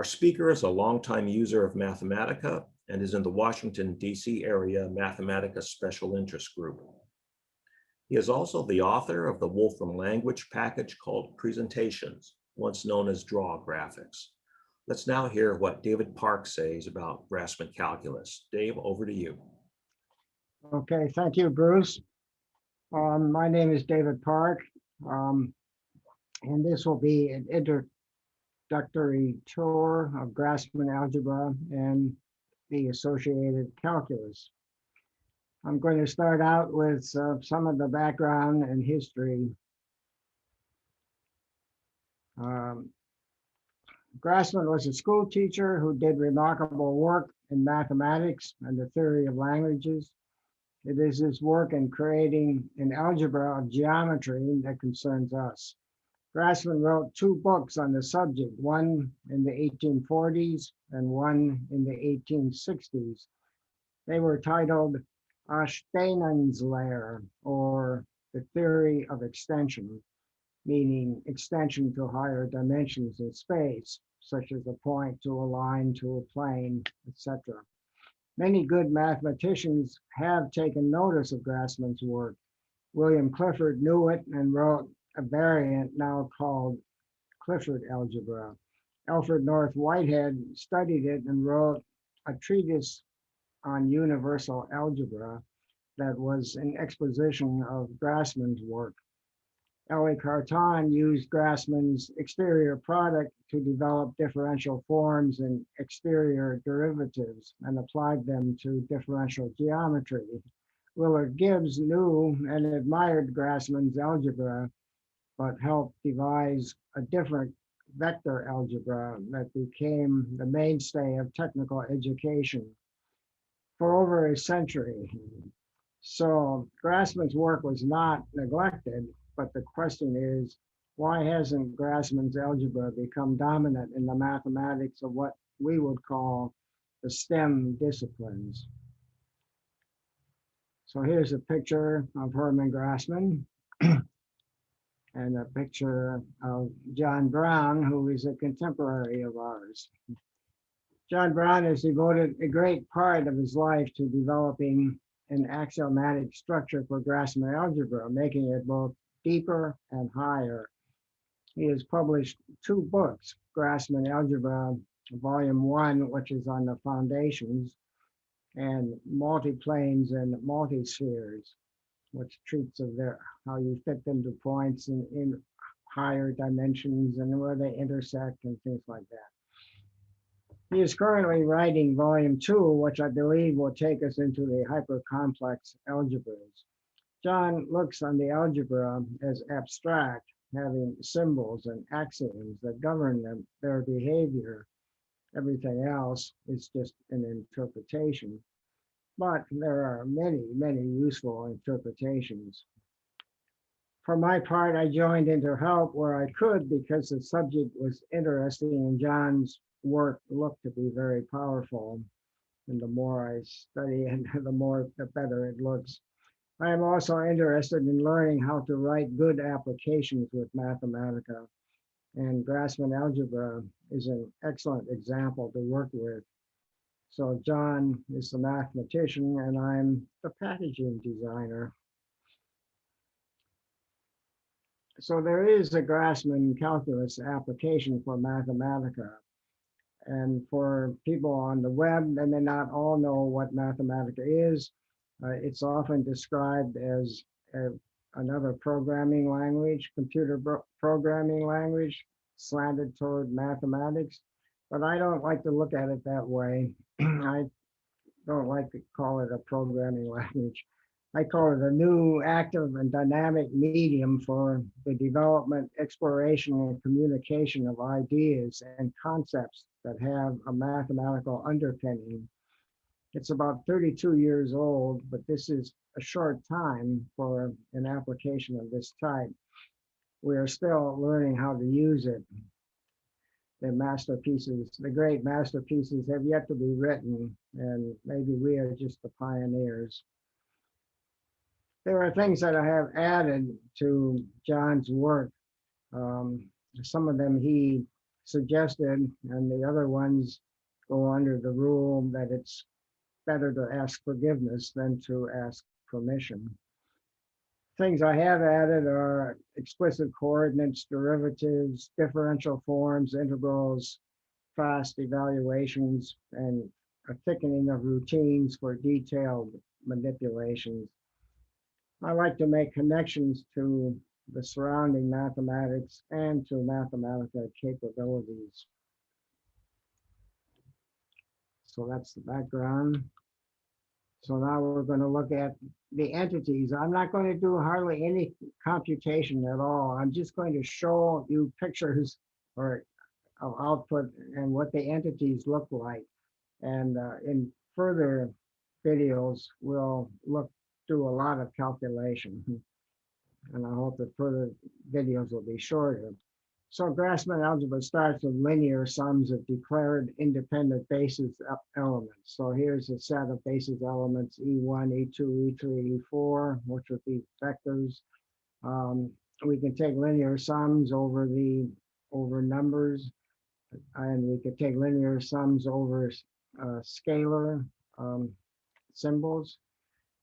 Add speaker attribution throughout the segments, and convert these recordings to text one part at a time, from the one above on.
Speaker 1: Our speaker is a longtime user of Mathematica and is in the Washington, D.C. area Mathematica Special Interest Group. He is also the author of the Wolfram language package called Presentations, once known as Draw Graphics. Let's now hear what David Park says about Grassmann calculus. Dave, over to you.
Speaker 2: Okay, thank you, Bruce. My name is David Park, and this will be an introductory tour of Grassmann Algebra and the associated calculus. I'm going to start out with some of the background and history. Grassmann was a school teacher who did remarkable work in mathematics and the theory of languages. It is his work in creating an algebra of geometry that concerns us. Grassmann wrote 2 books on the subject, one in the 1840s and one in the 1860s. They were titled Ausdehnungslehre, or the theory of extension, meaning extension to higher dimensions in space, such as a point to a line to a plane, etc. Many good mathematicians have taken notice of Grassmann's work. William Clifford knew it and wrote a variant now called Clifford Algebra. Alfred North Whitehead studied it and wrote a treatise on Universal Algebra that was an exposition of Grassmann's work. Elie Cartan used Grassmann's exterior product to develop differential forms and exterior derivatives and applied them to differential geometry. Willard Gibbs knew and admired Grassmann's algebra, but helped devise a different vector algebra that became the mainstay of technical education for over a century. So Grassmann's work was not neglected, but the question is, why hasn't Grassmann's algebra become dominant in the mathematics of what we would call the STEM disciplines? So here's a picture of Hermann Grassmann and a picture of John Browne, who is a contemporary of ours. John Browne has devoted a great part of his life to developing an axiomatic structure for Grassmann algebra, making it both deeper and higher. He has published 2 books, Grassmann Algebra, Volume 1, which is on the foundations, and Multiplanes and Multispheres, which treats of how you fit them to points in higher dimensions and where they intersect and things like that. He is currently writing Volume 2, which I believe will take us into the hypercomplex algebras. John looks on the algebra as abstract, having symbols and axioms that govern their behavior. Everything else is just an interpretation. But there are many, many useful interpretations. For my part, I joined in to help where I could because the subject was interesting and John's work looked to be very powerful. And the more I study it, the better it looks. I am also interested in learning how to write good applications with Mathematica, and Grassmann Algebra is an excellent example to work with. So John is the mathematician and I'm the packaging designer. So there is a Grassmann calculus application for Mathematica. And for people on the web, they may not all know what Mathematica is. It's often described as another programming language, computer programming language, slanted toward mathematics. But I don't like to look at it that way. I don't like to call it a programming language. I call it a new active and dynamic medium for the development, exploration, and communication of ideas and concepts that have a mathematical underpinning. It's about 32 years old, but this is a short time for an application of this type. We are still learning how to use it. The masterpieces, the great masterpieces have yet to be written, and maybe we are just the pioneers. There are things that I have added to John's work. Some of them he suggested, and the other ones go under the rule that it's better to ask forgiveness than to ask permission. Things I have added are explicit coordinates, derivatives, differential forms, integrals, fast evaluations, and a thickening of routines for detailed manipulations. I like to make connections to the surrounding mathematics and to Mathematica capabilities. So that's the background. So now we're going to look at the entities. I'm not going to do hardly any computation at all. I'm just going to show you pictures or of output and what the entities look like. And in further videos, we'll do a lot of calculation. And I hope that further videos will be shorter. So Grassmann algebra starts with linear sums of declared independent basis elements. So here's a set of basis elements, E1, E2, E3, E4, which would be vectors. We can take linear sums over numbers, and we could take linear sums over scalar symbols.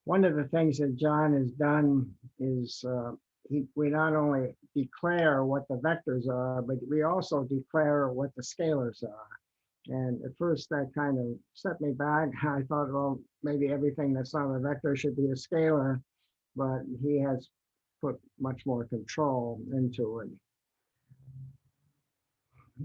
Speaker 2: One of the things that John has done is we not only declare what the vectors are, but we also declare what the scalars are. And at first that kind of set me back. I thought, well, maybe everything that's not a vector should be a scalar, but he has put much more control into it.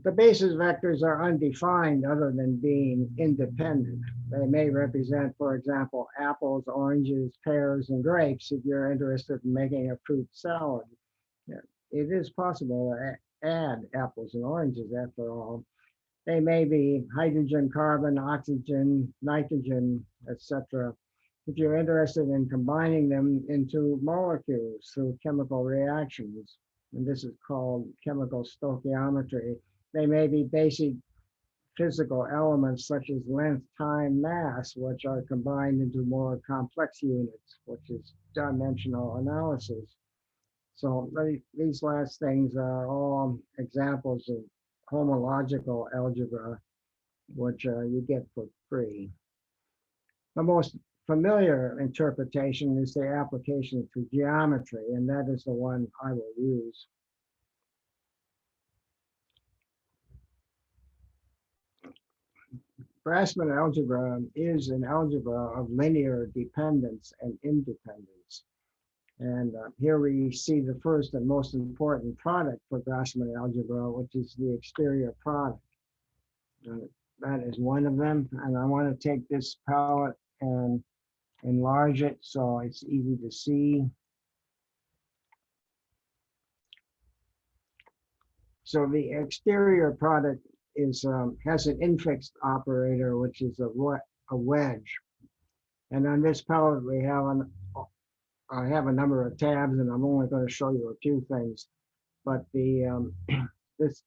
Speaker 2: The basis vectors are undefined other than being independent. They may represent, for example, apples, oranges, pears, and grapes if you're interested in making a fruit salad. It is possible to add apples and oranges after all. They may be hydrogen, carbon, oxygen, nitrogen, etc. If you're interested in combining them into molecules through chemical reactions, and this is called chemical stoichiometry. They may be basic physical elements such as length, time, mass, which are combined into more complex units, which is dimensional analysis. So these last things are all examples of homological algebra, which you get for free. The most familiar interpretation is the application to geometry, and that is the one I will use. Grassmann algebra is an algebra of linear dependence and independence. And here we see the first and most important product for Grassmann algebra, which is the exterior product. That is one of them. And I want to take this palette and enlarge it so it's easy to see. So the exterior product is has an infixed operator, which is a wedge. And on this palette, I have a number of tabs, and I'm only going to show you a few things. But the this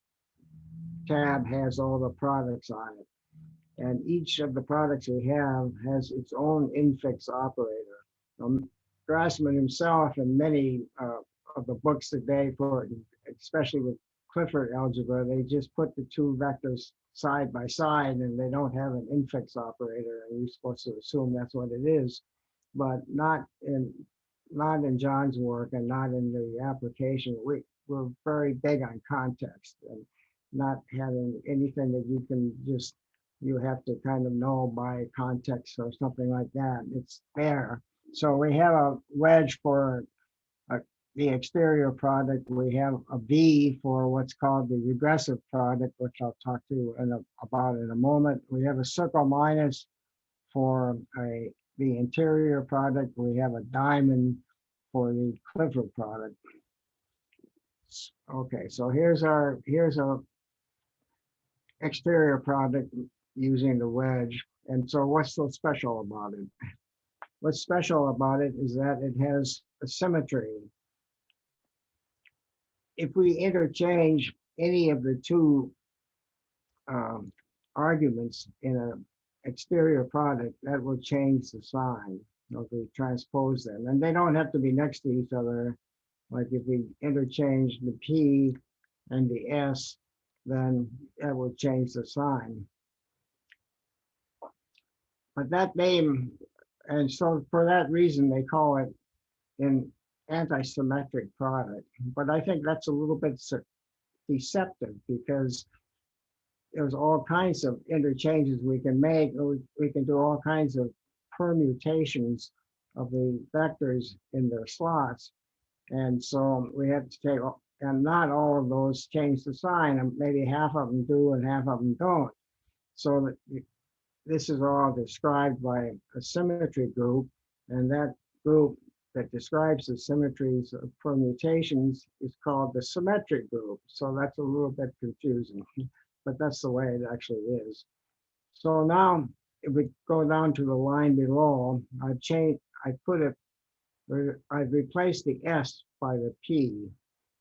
Speaker 2: tab has all the products on it, and each of the products we have has its own infix operator. Grassmann himself, and many of the books today, especially with Clifford algebra, they just put the two vectors side by side, and they don't have an infix operator, and you're supposed to assume that's what it is, but not in John's work and not in the application. We're very big on context and not having anything that you have to kind of know by context or something like that. It's there. So we have a wedge for the exterior product. We have a V for what's called the regressive product, which I'll talk to you about in a moment. We have a circle minus for the interior product. We have a diamond for the Clifford product. Okay, so here's our exterior product using the wedge. And so what's so special about it? What's special about it is that it has a symmetry. If we interchange any of the two arguments in an exterior product, that will change the sign. If we transpose them, and they don't have to be next to each other. Like if we interchange the P and the S, then it would change the sign. But that name, and so for that reason, they call it an anti-symmetric product. But I think that's a little bit deceptive because there's all kinds of interchanges we can make. We can do all kinds of permutations of the vectors in their slots. And so we have to take, and not all of those change the sign, and maybe half of them do and half of them don't. So that this is all described by a symmetry group, and that group that describes the symmetries of permutations is called the symmetric group. So that's a little bit confusing, but that's the way it actually is. So now, if we go down to the line below, I've replaced the S by the P.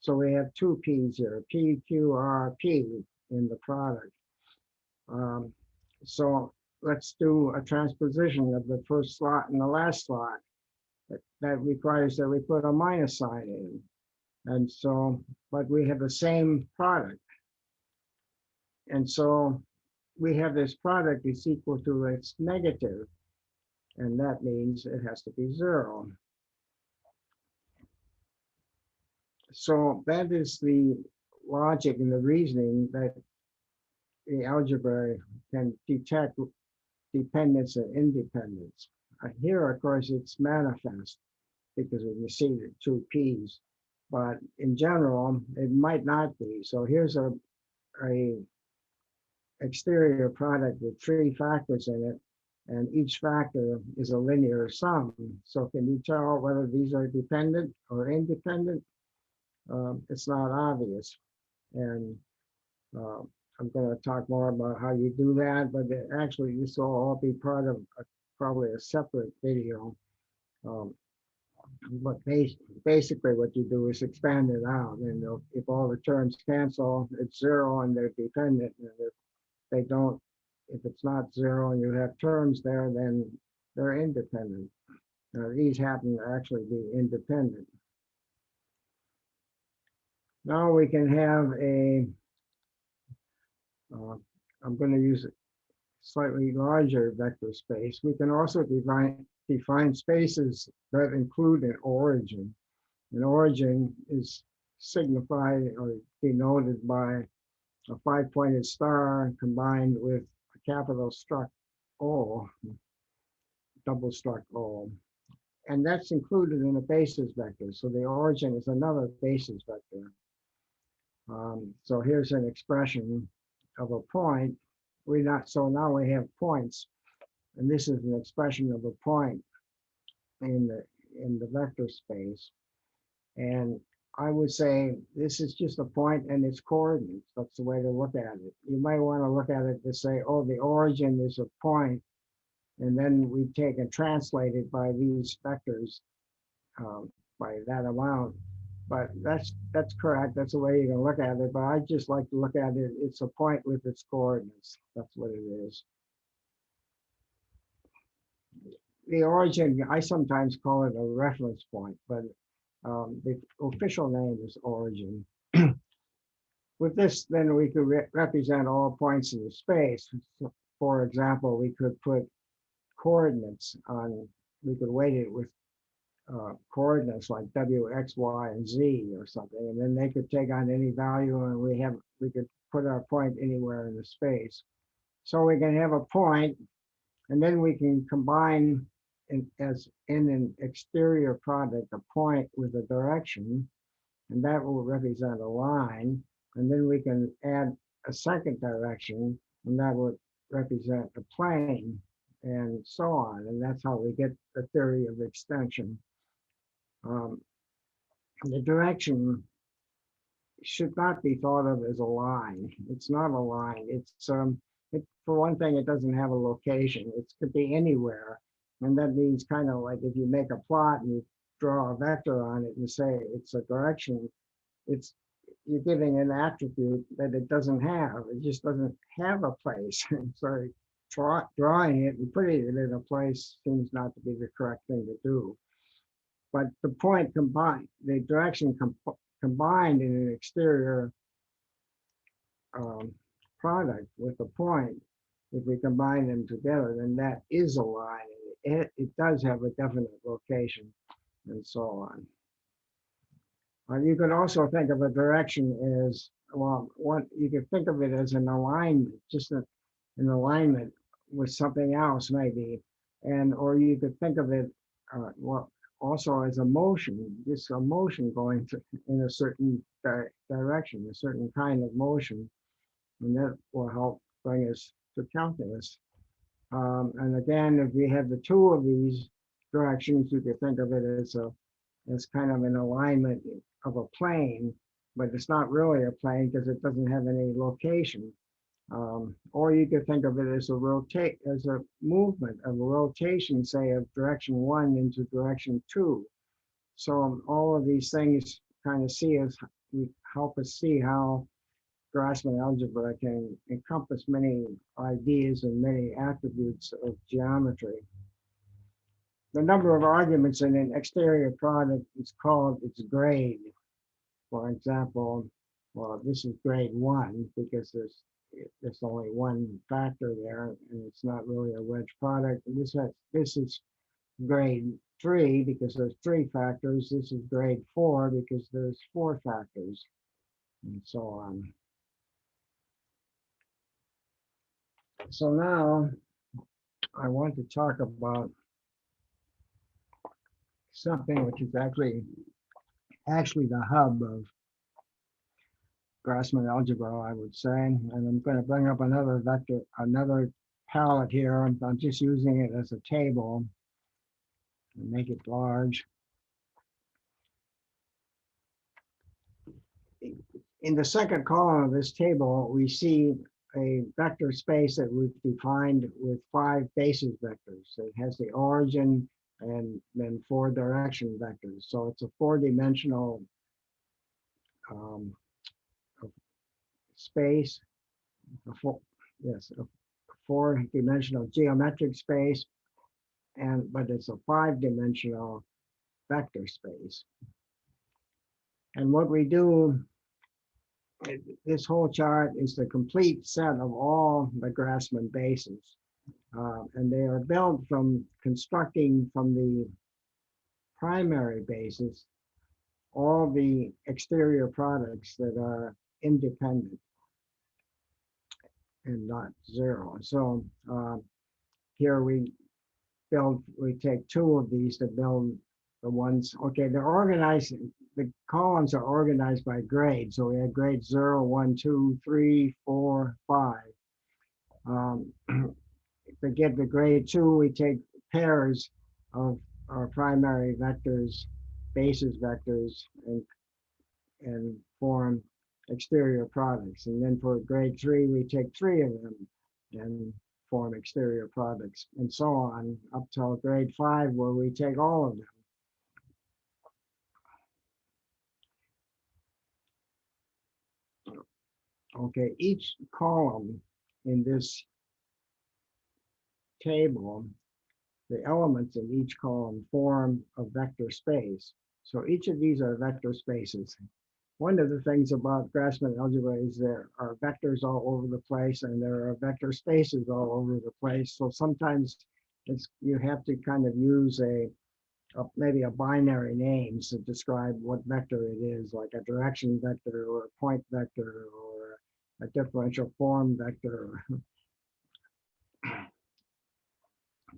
Speaker 2: So we have two P's here, P, Q, R, P in the product. So let's do a transposition of the first slot and the last slot. That requires that we put a minus sign in. And so, but we have the same product. And so we have this product is equal to its negative, and that means it has to be 0. So that is the logic and the reasoning that the algebra can detect dependence and independence. Here, of course, it's manifest because we see the two P's, but in general, it might not be. So here's a exterior product with 3 factors in it, and each factor is a linear sum. So can you tell whether these are dependent or independent? It's not obvious. And I'm going to talk more about how you do that, but actually this will all be part of probably a separate video. But basically what you do is expand it out, and if all the terms cancel, it's 0 and they're dependent. And if they don't, if it's not 0 and you have terms there, then they're independent. These happen to actually be independent. Now we can have I'm going to use a slightly larger vector space. We can also define spaces that include an origin. An origin is signified or denoted by a 5-pointed star combined with a capital struck O, double struck O. And that's included in a basis vector. So the origin is another basis vector. So here's an expression of a point. So now we have points, and this is an expression of a point in the vector space. And I would say this is just a point and its coordinates. That's the way to look at it. You might want to look at it to say, oh, the origin is a point, and then we take and translate it by these vectors, by that amount. But that's correct. That's the way you can look at it. But I just like to look at it. It's a point with its coordinates. That's what it is. The origin, I sometimes call it a reference point, but the official name is origin. With this, then we could represent all points in the space. So, for example, we could put coordinates on, we could weight it with coordinates like W, X, Y, and Z or something, and then they could take on any value, and we could put our point anywhere in the space. So we can have a point, and then we can combine as in an exterior product a point with a direction, and that will represent a line, and then we can add a second direction, and that would represent a plane, and so on. And that's how we get the theory of extension. The direction should not be thought of as a line. It's not a line. It's for one thing, it doesn't have a location. It could be anywhere, and that means kind of like if you make a plot and you draw a vector on it and say it's a direction, you're giving an attribute that it doesn't have. It just doesn't have a place. So drawing it and putting it in a place seems not to be the correct thing to do. But the point combined, the direction combined in an exterior product with a point, if we combine them together, then that is a line. It does have a definite location and so on. You could also think of a direction as, well, you could think of it as an alignment, just an alignment with something else maybe. Or you could think of it, well, also as a motion, just a motion going in a certain direction, a certain kind of motion. And that will help bring us to calculus. And again, if we have the two of these directions, you could think of it as kind of an alignment of a plane, but it's not really a plane because it doesn't have any location. Or you could think of it as a movement of a rotation, say, of direction 1 into direction 2. So all of these things kind of help us see how Grassmann algebra can encompass many ideas and many attributes of geometry. The number of arguments in an exterior product is called its grade. For example, well, this is grade 1 because there's only one factor there, and it's not really a wedge product. And this is grade 3 because there's 3 factors. This is grade 4 because there's 4 factors, and so on. So now I want to talk about something which is actually the hub of Grassmann algebra, I would say. And I'm going to bring up another palette here. I'm just using it as a table and make it large. In the second column of this table, we see a vector space that we've defined with 5 basis vectors. It has the origin and then 4 direction vectors. So it's a 4-dimensional space, a 4-dimensional geometric space, but it's a 5-dimensional vector space. And what we do, this whole chart is the complete set of all the Grassmann bases. And they are built from constructing from the primary basis all the exterior products that are independent and not zero. So here we take 2 of these to build the ones. Okay, they're organized, the columns are organized by grade. So we have grade 0, 1, 2, 3, 4, 5. To get the grade 2, we take pairs of our primary vectors, basis vectors, and form exterior products. And then for grade 3, we take 3 of them and form exterior products, and so on up till grade 5, where we take all of them. Okay, each column in this table, the elements in each column form a vector space. So each of these are vector spaces. One of the things about Grassmann algebra is there are vectors all over the place, and there are vector spaces all over the place. So sometimes you have to kind of use maybe a binary name to describe what vector it is, like a direction vector or a point vector or a differential form vector.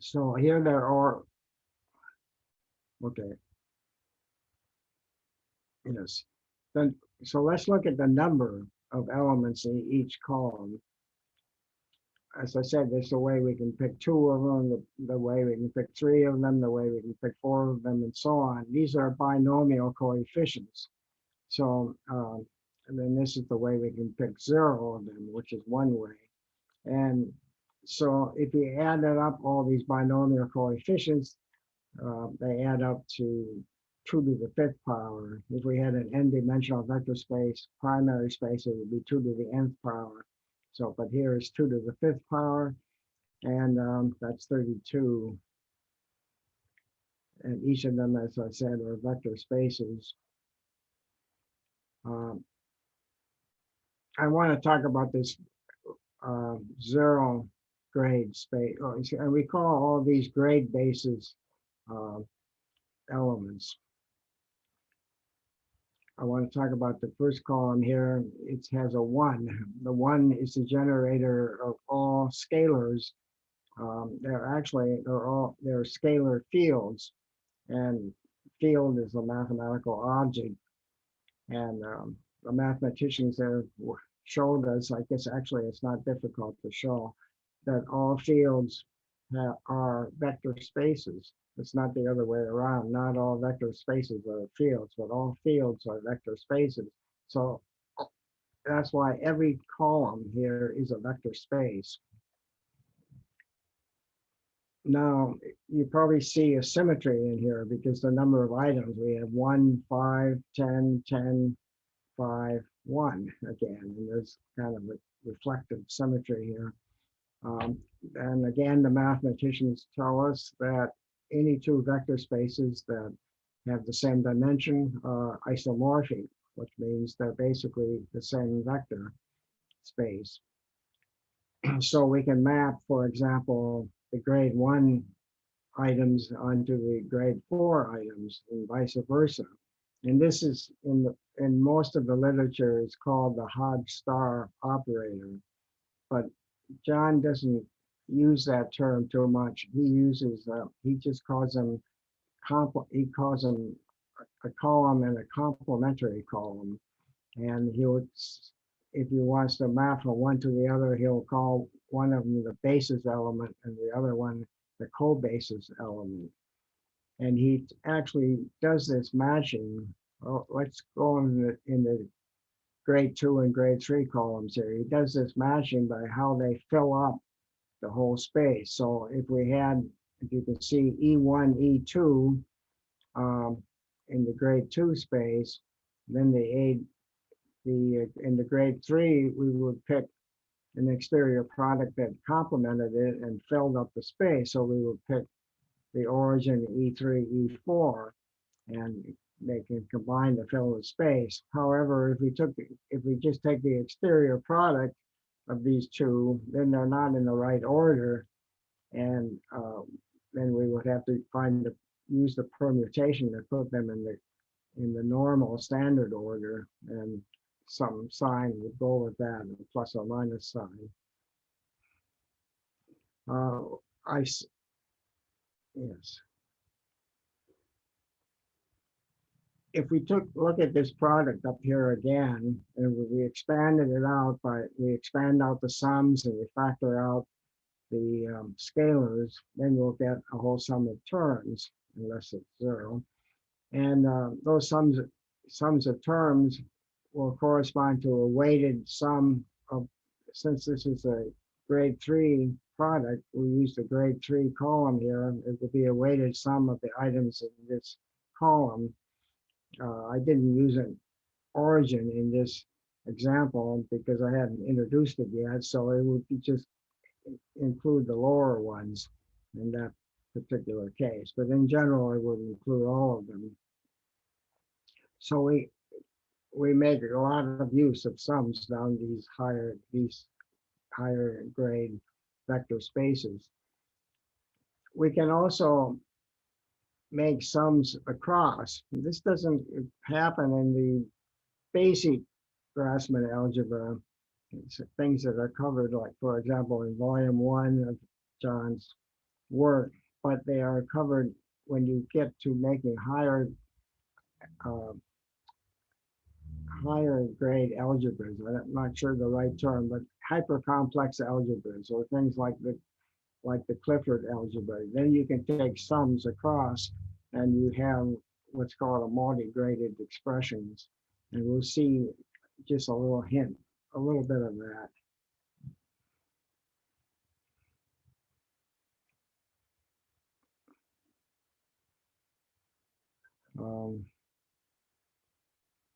Speaker 2: So here there are, okay, yes. Then, so let's look at the number of elements in each column. As I said, there's the way we can pick 2 of them, the way we can pick 3 of them, the way we can pick 4 of them, and so on. These are binomial coefficients. So, and then this is the way we can pick 0 of them, which is one way. And so if we added up all these binomial coefficients, they add up to 2 to the 5th power. If we had an n-dimensional vector space, primary space, it would be 2 to the nth power. So, but here is 2 to the 5th power, and that's 32. And each of them, as I said, are vector spaces. I want to talk about this zero grade space. And we call all these grade bases uh, elements. I want to talk about the first column here. It has a 1. The 1 is the generator of all scalars. They're scalar fields, and field is a mathematical object. And the mathematicians have showed us, I guess actually it's not difficult to show, that all fields are vector spaces. It's not the other way around. Not all vector spaces are fields, but all fields are vector spaces. So that's why every column here is a vector space. Now, you probably see a symmetry in here because the number of items, we have 1, 5, 10, 10, 5, 1 again, and there's kind of a reflective symmetry here. And again, the mathematicians tell us that any two vector spaces that have the same dimension are isomorphic, which means they're basically the same vector space. So we can map, for example, the grade 1 items onto the grade 4 items and vice versa. And this is in most of the literature is called the Hodge-Star operator, but John doesn't use that term too much. He just calls them a column and a complementary column. And if he wants to map from one to the other, he'll call one of them the basis element and the other one the co-basis element. And he actually does this matching. Oh, let's go in the grade 2 and grade 3 columns here. He does this matching by how they fill up the whole space. So if you can see E1, E2 in the grade 2 space, then in the grade 3, we would pick an exterior product that complemented it and filled up the space. So we would pick the origin E3, E4, and they can combine to fill the space. However, if we just take the exterior product of these two, then they're not in the right order, and then we would have to use the permutation to put them in the normal standard order, and some sign would go with that, a plus or minus sign. Yes. If we look at this product up here again, and we expanded it out we expand out the sums and we factor out the scalars, then we'll get a whole sum of terms, unless it's 0. And those sums of terms will correspond to a weighted sum of, since this is a grade 3 product, we use the grade 3 column here. It will be a weighted sum of the items in this column. I didn't use an origin in this example because I hadn't introduced it yet, so it would just include the lower ones in that particular case. But in general, I would include all of them. So we make a lot of use of sums down these higher grade vector spaces. We can also make sums across. This doesn't happen in the basic Grassmann algebra. It's things that are covered, like, for example, in volume 1 of John's work, but they are covered when you get to making higher grade algebras. I'm not sure the right term, but hypercomplex algebras, or things like the Clifford algebra. Then you can take sums across and you have what's called a multi-graded expressions. And we'll see just a little bit of that.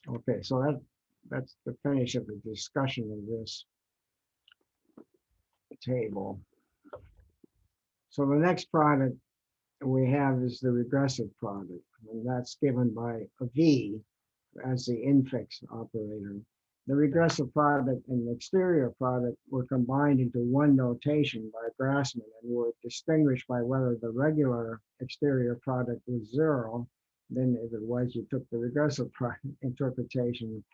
Speaker 2: Okay, so that's the finish of the discussion of this table. So the next product we have is the regressive product, and that's given by a V as the infix operator. The regressive product and the exterior product were combined into one notation by Grassmann and were distinguished by whether the regular exterior product was zero. Then if it was, you took the regressive interpretation,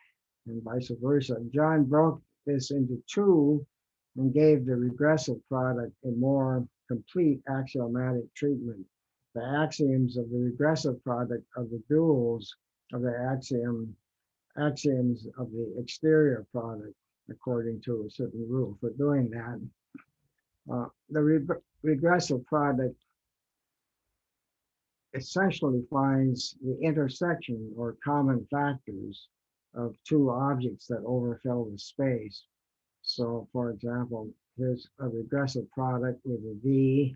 Speaker 2: and vice versa. John broke this into two and gave the regressive product a more complete axiomatic treatment. The axioms of the regressive product are the duals of the axioms of the exterior product according to a certain rule. For doing that, the regressive product essentially finds the intersection or common factors of two objects that overfill the space. So for example, here's a regressive product with a V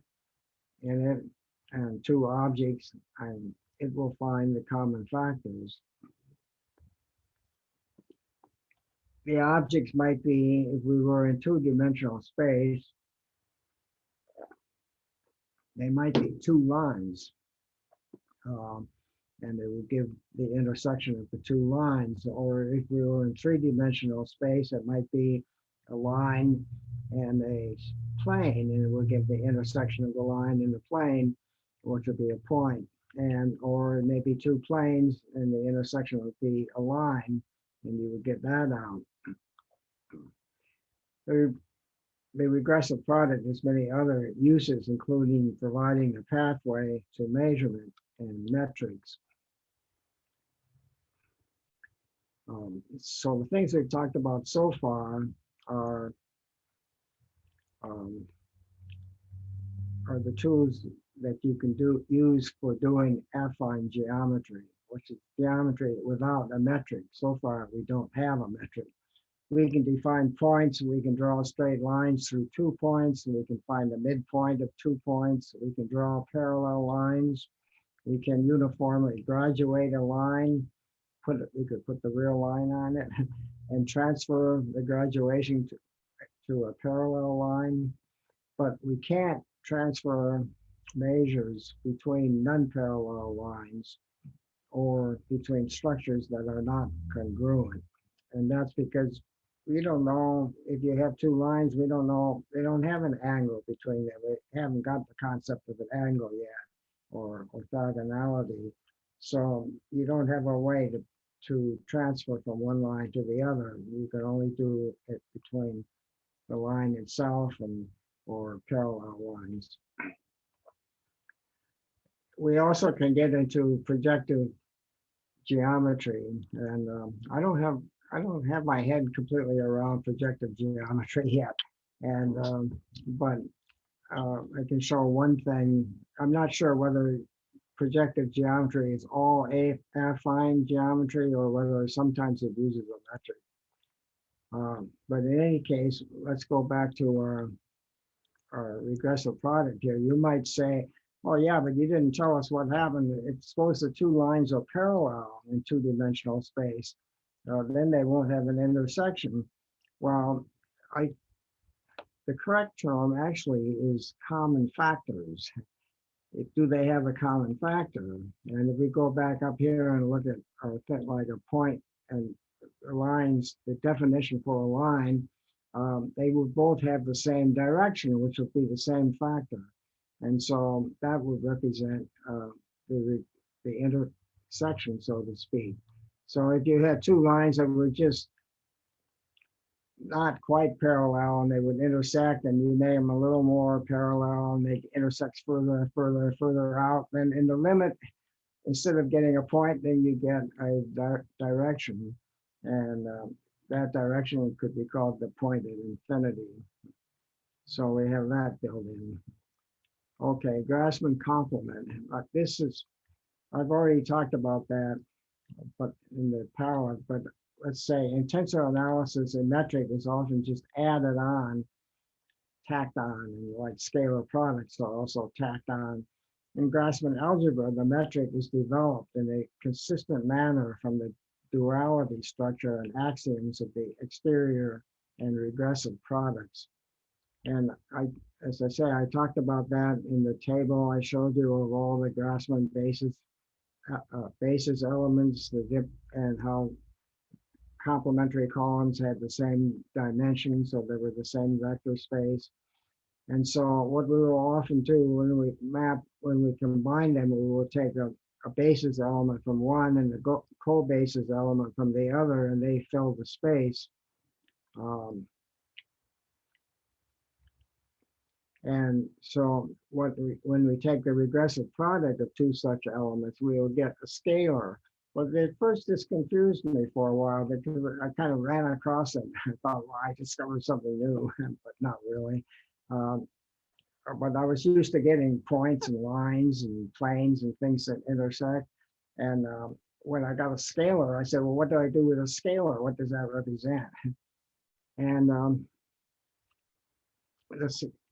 Speaker 2: in it and two objects, and it will find the common factors. The objects might be, if we were in two-dimensional space, they might be two lines. And they would give the intersection of the two lines. Or if we were in three-dimensional space, it might be a line and a plane, and it would give the intersection of the line and the plane, which would be a point. And or maybe two planes, and the intersection would be a line, and you would get that out. The regressive product has many other uses, including providing a pathway to measurement and metrics. So the things we've talked about so far are the tools that you can use for doing affine geometry, which is geometry without a metric. So far, we don't have a metric. We can define points, we can draw straight lines through 2 points, and we can find the midpoint of 2 points. We can draw parallel lines. We can uniformly graduate a line. We could put the real line on it and transfer the graduation to a parallel line, but we can't transfer measures between non-parallel lines or between structures that are not congruent. And that's because we don't know, if you have two lines, we don't know, they don't have an angle between them. We haven't got the concept of an angle yet, or orthogonality. So you don't have a way to transfer from one line to the other. You can only do it between the line itself or parallel lines. We also can get into projective geometry, and I don't have my head completely around projective geometry yet, and but I can show one thing. I'm not sure whether projective geometry is all affine geometry or whether sometimes it uses a metric. But in any case, let's go back to our regressive product here. You might say, oh yeah, but you didn't tell us what happened. It's suppose the two lines are parallel in two-dimensional space. Then they won't have an intersection. Well, the correct term actually is common factors. Do they have a common factor? And if we go back up here and look at like a point and the lines, the definition for a line, they would both have the same direction, which would be the same factor. And so that would represent the intersection, so to speak. So if you had two lines that were just not quite parallel and they would intersect, and you made them a little more parallel and they intersect further out, then in the limit, instead of getting a point, then you get a direction. And that direction could be called the point at infinity. So we have that built in. Okay, Grassmann complement. I've already talked about that, but in the power, but let's say in tensor analysis, a metric is often just added on, tacked on, and like scalar products are also tacked on. In Grassmann algebra, the metric is developed in a consistent manner from the duality structure and axioms of the exterior and regressive products. And as I say, I talked about that in the table I showed you of all the Grassmann basis elements, and how complementary columns had the same dimension, so they were the same vector space. And so what we will often do when we combine them, we will take a basis element from one and the co-basis element from the other, and they fill the space. And so when we take the regressive product of two such elements, we will get a scalar. But at first this confused me for a while because I kind of ran across it. I thought, well, I discovered something new, but not really. But I was used to getting points and lines and planes and things that intersect. And when I got a scalar, I said, well, what do I do with a scalar? What does that represent? And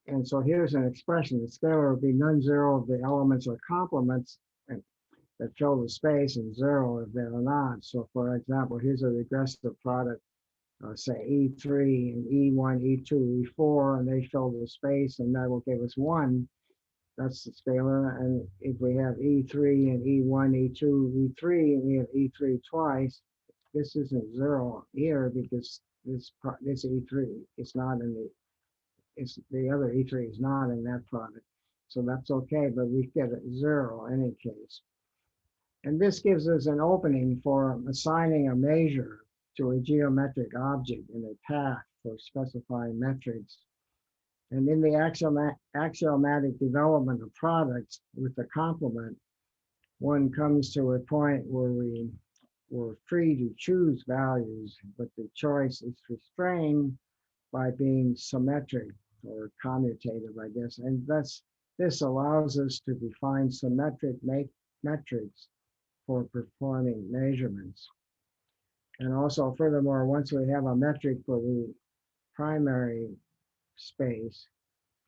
Speaker 2: and so here's an expression. The scalar would be non-zero if the elements are complements that fill the space, and zero if they're not. So for example, here's a regressive product, say E3 and E1, E2, E4, and they fill the space, and that will give us 1. That's the scalar. And if we have E3 and E1, E2, E3, and we have E3 twice, this isn't 0 here because this E3 is not in the other E3 is not in that product. So that's okay, but we get a 0 in any case. And this gives us an opening for assigning a measure to a geometric object in a path for specifying metrics. And in the axiomatic development of products with the complement, one comes to a point where we're free to choose values, but the choice is restrained by being symmetric or commutative, I guess. And this allows us to define symmetric metrics for performing measurements. And also, furthermore, once we have a metric for the primary space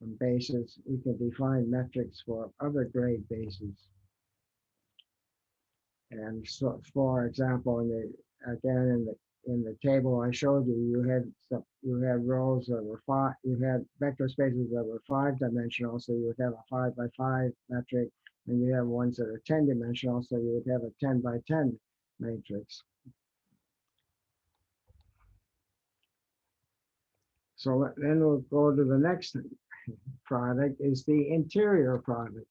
Speaker 2: and basis, we can define metrics for other grade bases. And so, for example, in the table I showed you, you had rows that were you had vector spaces that were 5-dimensional, so you would have a 5 by 5 metric, and you have ones that are 10-dimensional, so you would have a 10 by 10 matrix. So then we'll go to the next product, is the interior product,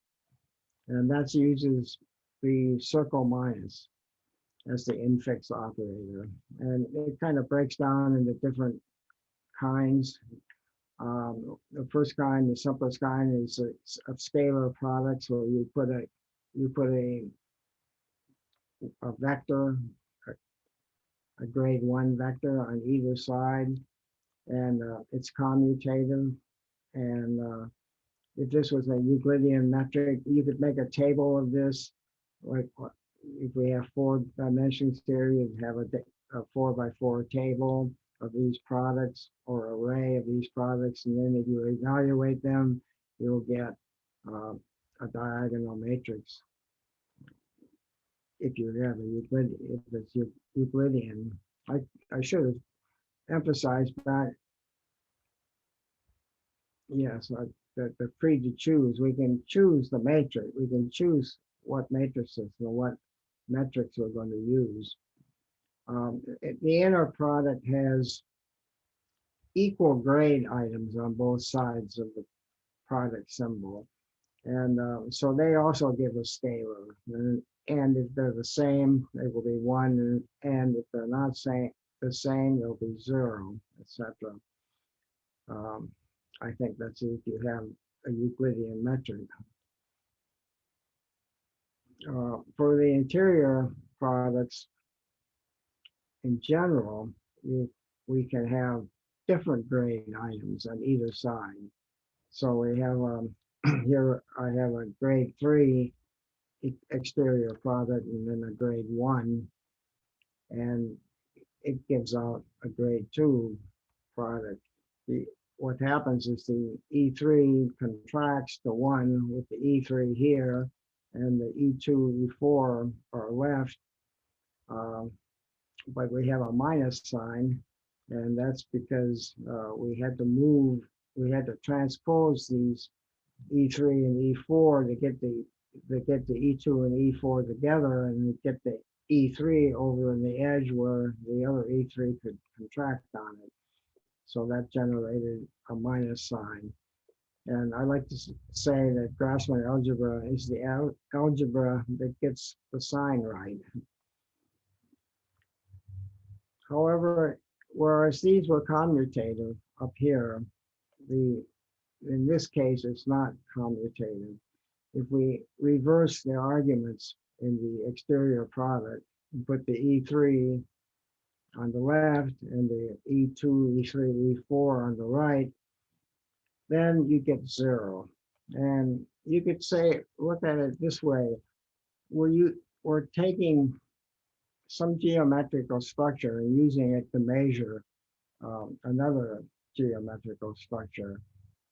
Speaker 2: and that uses the circle minus as the infix operator, and it kind of breaks down into different kinds. The first kind, the simplest kind, is a scalar product. So you put a vector, a grade 1 vector on either side, and it's commutative. And if this was a Euclidean metric, you could make a table of this. Like if we have 4 dimensions here, you'd have a 4 by 4 table of these products or array of these products, and then if you evaluate them, you'll get a diagonal matrix. If you have if it's Euclidean, I should have emphasized that. Yes, that they're free to choose. We can choose the matrix. We can choose what matrices or what metrics we're going to use. The inner product has equal grade items on both sides of the product symbol. And so they also give a scalar. And if they're the same, they will be 1. And if they're not the same, they'll be 0, etc. I think that's if you have a Euclidean metric. For the interior products, in general, we can have different grade items on either side. So we have here I have a grade 3 exterior product and then a grade 1, and it gives out a grade 2 product. What happens is the E3 contracts to 1 with the E3 here, and the E2, E4 are left, but we have a minus sign, and that's because we had to transpose these E3 and E4 to get the E2 and E4 together, and get E3 over in the edge where the other E3 could contract on it. So that generated a minus sign. And I like to say that Grassmann algebra is the algebra that gets the sign right. However, whereas these were commutative up here, in this case, it's not commutative. If we reverse the arguments in the exterior product, and put the E3 on the left and the E2, E3, E4 on the right, then you get 0. And you could say, look at it this way, we're taking some geometrical structure and using it to measure another geometrical structure.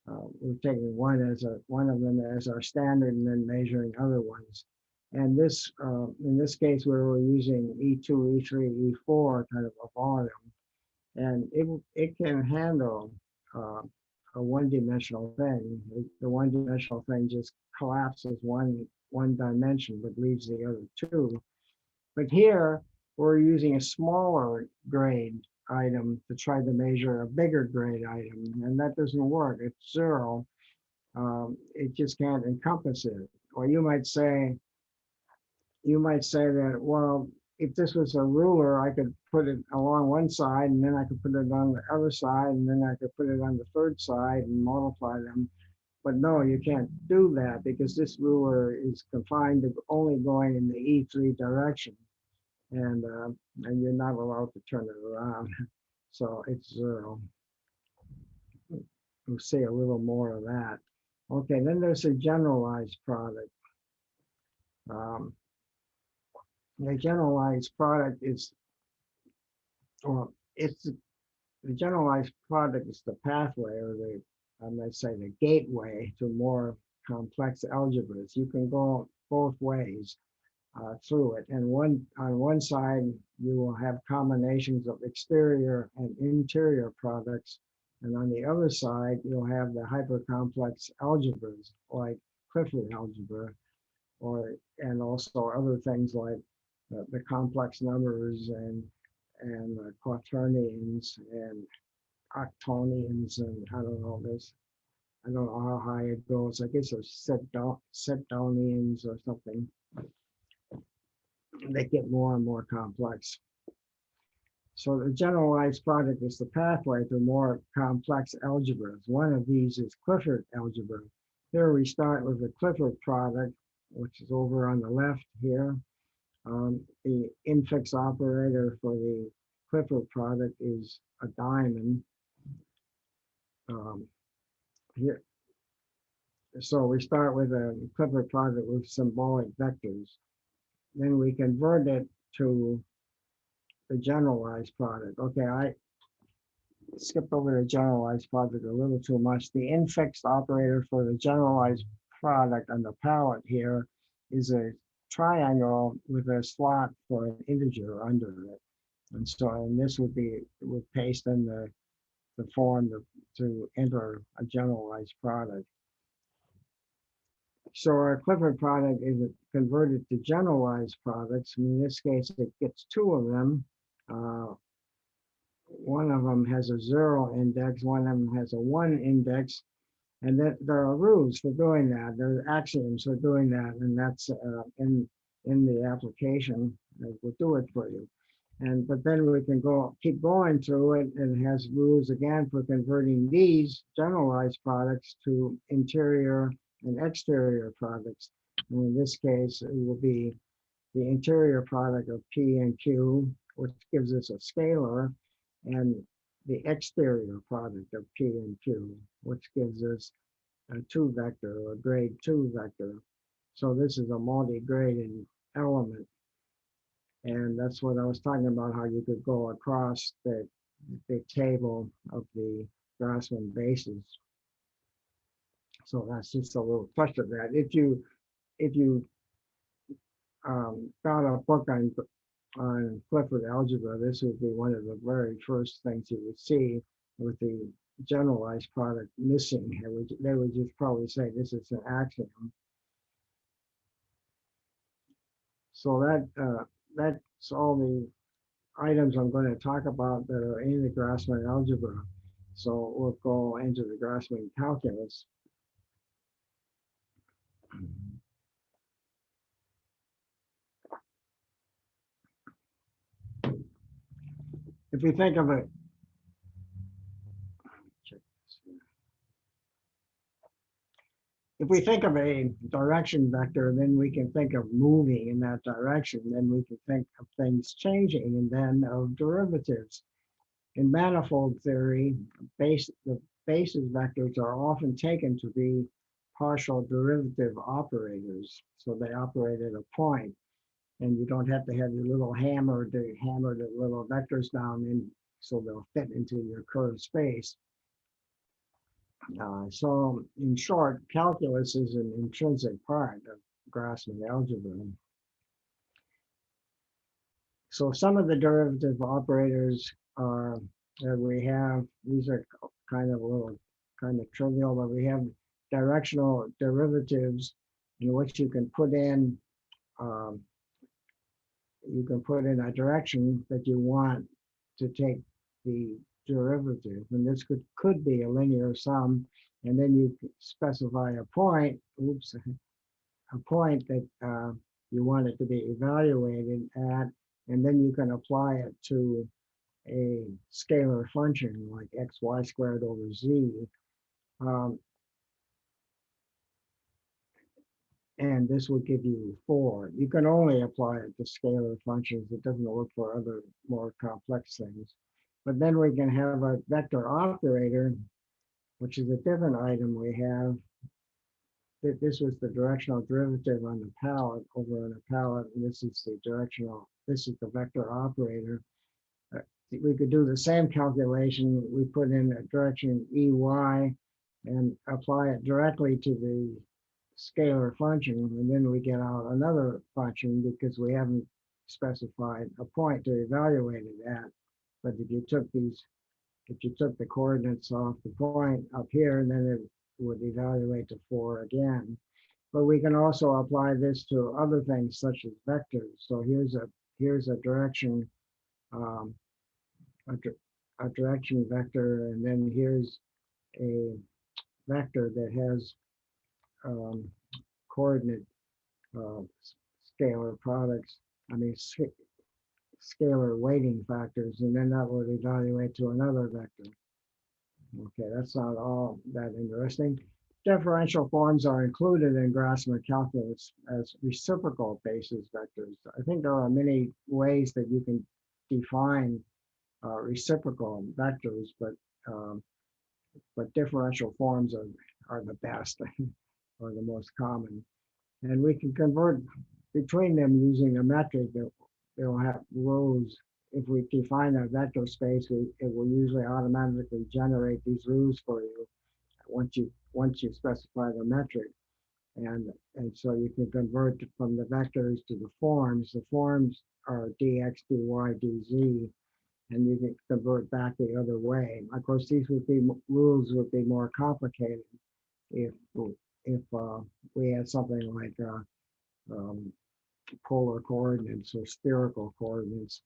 Speaker 2: We're taking one of them as our standard and then measuring other ones. And this, in this case, where we're using E2, E3, E4 kind of a volume, and it can handle a one-dimensional thing. The one-dimensional thing just collapses one dimension, but leaves the other two. But here, we're using a smaller grade item to try to measure a bigger grade item, and that doesn't work. It's 0. It just can't encompass it. Or you might say that, well, if this was a ruler, I could put it along one side, and then I could put it on the other side, and then I could put it on the third side and multiply them. But no, you can't do that because this ruler is confined to only going in the E3 direction, and you're not allowed to turn it around. So it's 0. We'll see a little more of that. Okay, then there's a generalized product. The generalized product is, well, the generalized product is the pathway, or I might say the gateway to more complex algebras. You can go both ways through it. And on one side, you will have combinations of exterior and interior products. And on the other side, you'll have the hypercomplex algebras like Clifford algebra, and also other things like the complex numbers and quaternions and octonions, and I don't know this. I don't know how high it goes. I guess it's septonians or something. They get more and more complex. So the generalized product is the pathway to more complex algebras. One of these is Clifford algebra. Here we start with the Clifford product, which is over on the left here. The infix operator for the Clifford product is a diamond. Here, so we start with a Clifford product with symbolic vectors. Then we convert it to the generalized product. Okay, I skipped over the generalized product a little too much. The infix operator for the generalized product on the palette here is a triangle with a slot for an integer under it. And so, and this would paste in the form to enter a generalized product. So our Clifford product is converted to generalized products. In this case, it gets 2 of them. One of them has a 0 index, one of them has a 1 index, and then there are rules for doing that. There are axioms for doing that, and that's in the application. We'll do it for you. But then we can keep going through it, and it has rules again for converting these generalized products to interior and exterior products. And in this case, it will be the interior product of P and Q, which gives us a scalar, and the exterior product of P and Q, which gives us a 2 vector or grade 2 vector. So this is a multi-graded element. And that's what I was talking about, how you could go across the table of the Grassmann bases. So that's just a little touch of that. If you got a book on Clifford algebra, this would be one of the very first things you would see, with the generalized product missing. They would just probably say this is an axiom. So that's all the items I'm going to talk about that are in the Grassmann algebra. So we'll go into the Grassmann calculus. If we think of it, if we think of a direction vector, then we can think of moving in that direction. Then we can think of things changing, and then of derivatives. In manifold theory, the basis vectors are often taken to be partial derivative operators. So they operate at a point, and you don't have to have your little hammer to hammer the little vectors down in so they'll fit into your curved space. So in short, calculus is an intrinsic part of Grassmann algebra. So some of the derivative operators are that we have, these are kind of a little kind of trivial, but we have directional derivatives in which you can put in a direction that you want to take the derivative. And this could be a linear sum. And then you specify a point, a point that you want it to be evaluated at, and then you can apply it to a scalar function like xy squared over z. And this will give you 4. You can only apply it to scalar functions. It doesn't work for other more complex things. But then we can have a vector operator, which is a different item we have. This was the directional derivative on the palette, over on the palette, and this is the vector operator. We could do the same calculation. We put in a direction EY and apply it directly to the scalar function, and then we get out another function because we haven't specified a point to evaluate it at. But if you took the coordinates off the point up here, then it would evaluate to 4 again. But we can also apply this to other things such as vectors. So here's a direction, a direction vector, and then here's a vector that has coordinate scalar products, scalar weighting factors, and then that would evaluate to another vector. Okay, that's not all that interesting. Differential forms are included in Grassmann calculus as reciprocal basis vectors. I think there are many ways that you can define reciprocal vectors, but differential forms are the best or the most common. And we can convert between them using a metric that will have rows. If we define a vector space, it will usually automatically generate these rules for you once you specify the metric. And so you can convert from the vectors to the forms. The forms are dx, dy, dz, and you can convert back the other way. Of course, these rules would be more complicated if we had something like polar coordinates or spherical coordinates.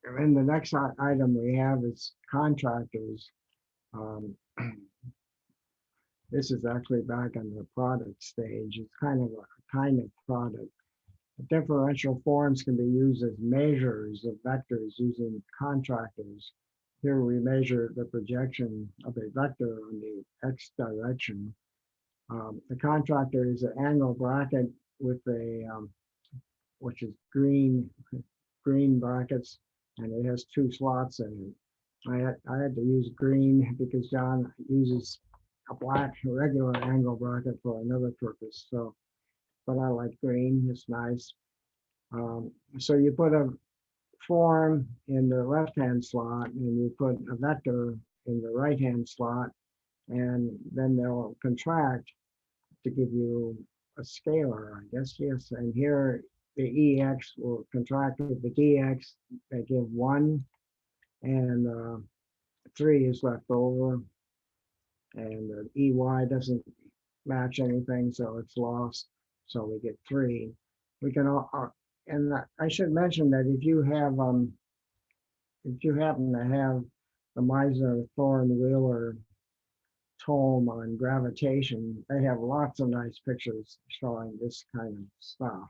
Speaker 2: And then the next item we have is contractors. This is actually back on the product stage. It's kind of product. The differential forms can be used as measures of vectors using contractors. Here we measure the projection of a vector on the x direction. The contractor is an angle bracket with which is green brackets, and it has 2 slots in it. I had to use green because John uses a black regular angle bracket for another purpose. So, but I like green, it's nice. So you put a form in the left-hand slot and you put a vector in the right-hand slot, and then they'll contract to give you a scalar, I guess, yes. And here the EX will contract with the DX, they give 1, and 3 is left over, and the EY doesn't match anything, so it's lost. So we get 3. We can and I should mention that if you happen to have the Meisner Thorne Wheeler tome on gravitation, they have lots of nice pictures showing this kind of stuff.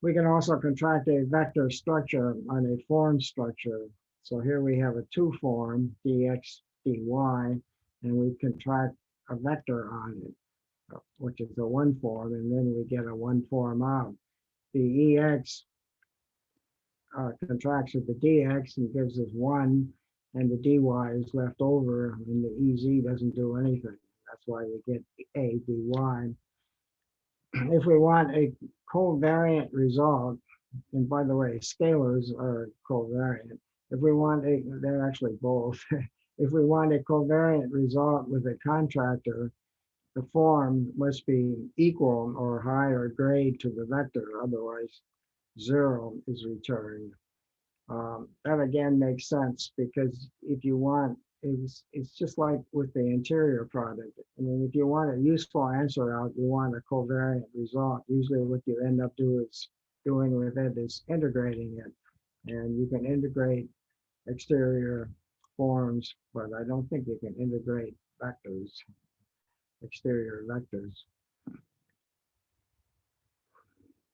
Speaker 2: We can also contract a vector structure on a form structure. So here we have a 2 form, dx, dy, and we contract a vector on it, which is a 1 form, and then we get a 1 form out. The ex contracts with the dx and gives us 1, and the dy is left over, and the ez doesn't do anything. That's why we get a dy. If we want a covariant result, and by the way, scalars are covariant. If we want they're actually both. If we want a covariant result with a contractor, the form must be equal or higher grade to the vector, otherwise 0 is returned. That again makes sense, because if you want, it's just like with the interior product. I mean, if you want a useful answer out, you want a covariant result. Usually what you end up doing with it is integrating it. And you can integrate exterior forms, but I don't think you can integrate vectors, exterior vectors.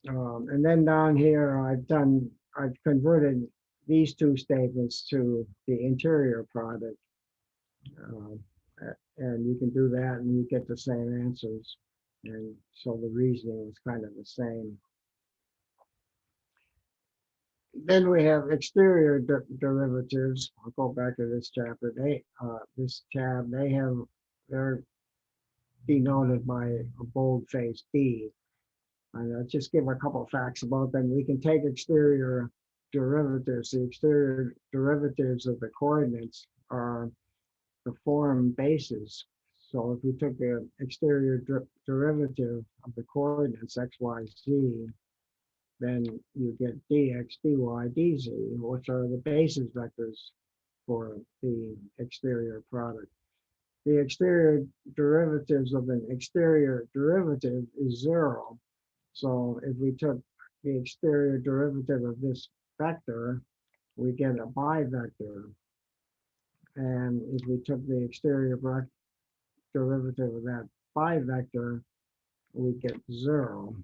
Speaker 2: And then down here, I've converted these 2 statements to the interior product. And you can do that and you get the same answers. And so the reasoning is kind of the same. Then we have exterior derivatives. I'll go back to this chapter. This tab, they're denoted by a bold-faced D. And I'll just give a couple of facts about them. We can take exterior derivatives. The exterior derivatives of the coordinates are the form bases. So if we took the exterior derivative of the coordinates x, y, z, then you get dx, dy, dz, which are the basis vectors for the exterior product. The exterior derivatives of an exterior derivative is 0. So if we took the exterior derivative of this vector, we get a bivector. And if we took the exterior derivative of that bivector, we get 0.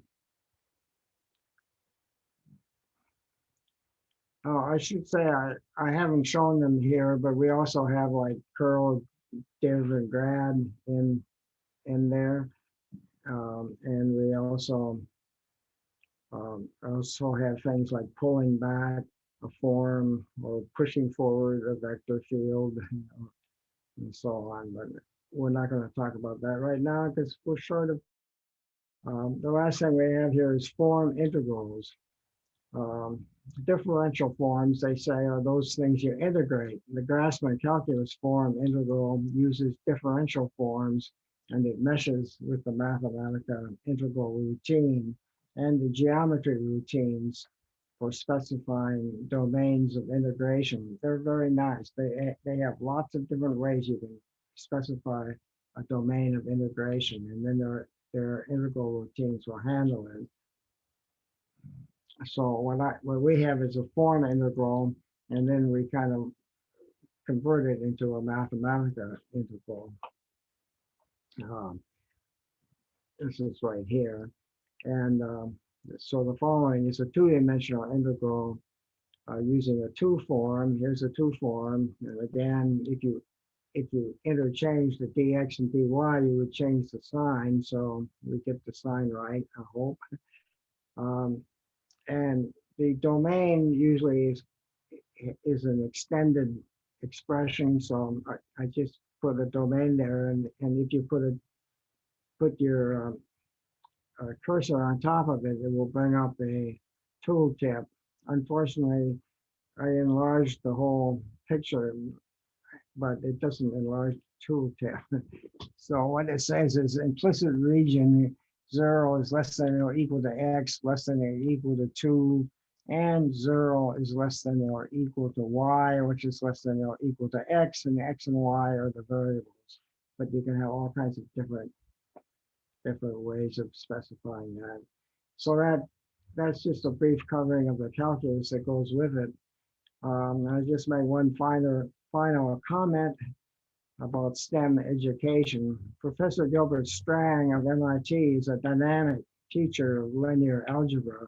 Speaker 2: Oh, I should say I haven't shown them here, but we also have like curl, div, and grad in there. And we also have things like pulling back a form or pushing forward a vector field, and so on. But we're not going to talk about that right now because we're short of. The last thing we have here is form integrals. Differential forms, they say, are those things you integrate. The Grassmann calculus form integral uses differential forms, and it meshes with the Mathematica integral routine and the geometry routines for specifying domains of integration. They're very nice. They have lots of different ways you can specify a domain of integration, and then their integral routines will handle it. So what we have is a form integral, and then we kind of convert it into a Mathematica integral. This is right here. And so the following is a 2-dimensional integral using a 2 form. Here's a 2 form. And again, if you interchange the dx and dy, you would change the sign. So we get the sign right, I hope. And the domain usually is an extended expression. So I just put a domain there, and if you put your cursor on top of it, it will bring up a tooltip. Unfortunately, I enlarged the whole picture, but it doesn't enlarge the tooltip. So what it says is implicit region 0 is less than or equal to x, less than or equal to 2, and 0 is less than or equal to y, which is less than or equal to x, and x and y are the variables. But you can have all kinds of different different ways of specifying that. So that's just a brief covering of the calculus that goes with it. I just made one final comment about STEM education. Professor Gilbert Strang of MIT is a dynamic teacher of linear algebra.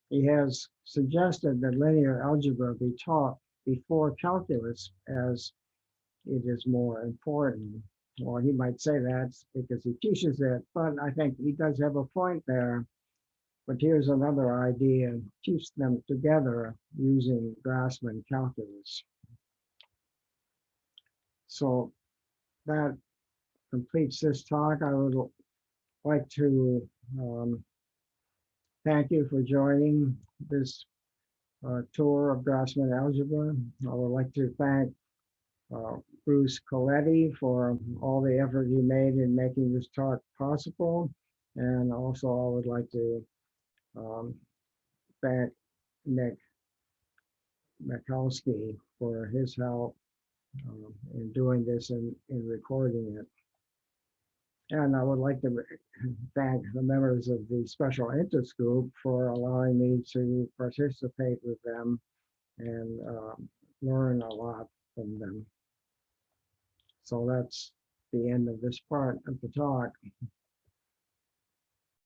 Speaker 2: He has suggested that linear algebra be taught before calculus as it is more important. Or he might say that's because he teaches it, but I think he does have a point there. But here's another idea: teach them together using Grassmann calculus. So that completes this talk. I would like to thank you for joining this tour of Grassmann Algebra. I would like to thank Bruce Coletti for all the effort he made in making this talk possible. And also I would like to thank Nick Mikowski for his help in doing this and in recording it. And I would like to thank the members of the special interest group for allowing me to participate with them and learn a lot from them. So that's the end of this part of the talk.